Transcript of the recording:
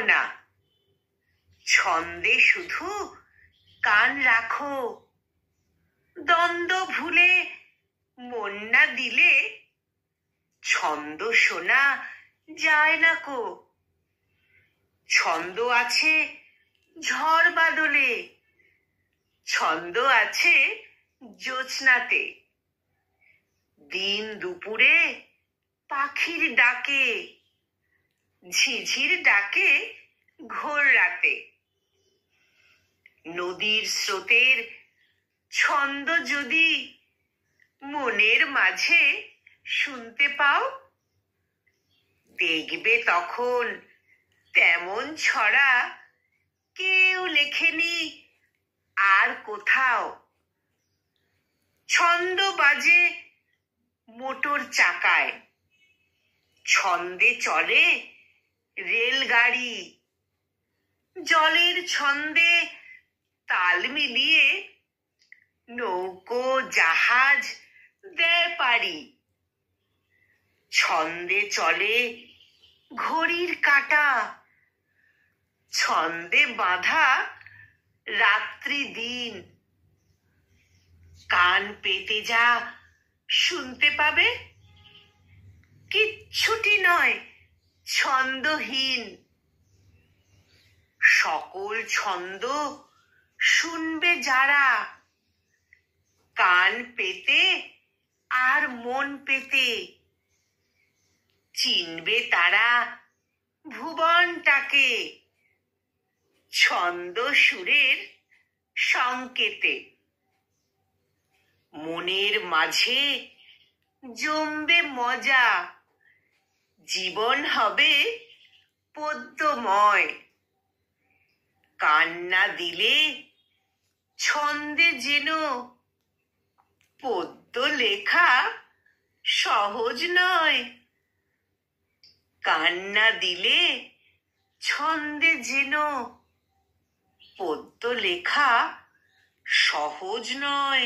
না, ছন্দে শুধু কান রাখো। দ্বন্দ্ব ভুলে মন না দিলে ছন্দ শোনা যায় না কো। ছন্দ আছে ঝড় বাদলে, ছন্দ আছে জ্যোৎস্নাতে, দিন দুপুরে পাখির ডাকে, ঝিঝির ডাকে ঘোর রাতে। নদীর স্রোতের ছন্দ যদি মনের মাঝে শুনতে পাও, দেখবে তখন তেমন ছড়া কেউ লেখেনি আর কোথাও। ছন্দ বাজে মোটর চাকায়, ছন্দে চলে রেলগাড়ি, জলের ছন্দে তাল মিলিয়ে নৌকো জাহাজ দেয় পারি। ছন্দে চলে ঘড়ির কাঁটা, ছন্দে বাঁধা রাত্রি দিন। কান পেতে যা শুনতে পাবে, কিচ্ছুটি নয় ছন্দহীন। সকল ছন্দ শুনবে যারা, কান পেতে আর মন পেতে, চিনবে তারা ভুবনটাকে ছন্দ সুরের সংকেতে। মনের মাঝে জমবে মজা, জীবন হবে পদ্যময়। কান্না দিলে ছন্দে যেন পদ্য লেখা সহজ নয়। কান্না দিলে ছন্দে যেন পদ্য লেখা সহজ নয়।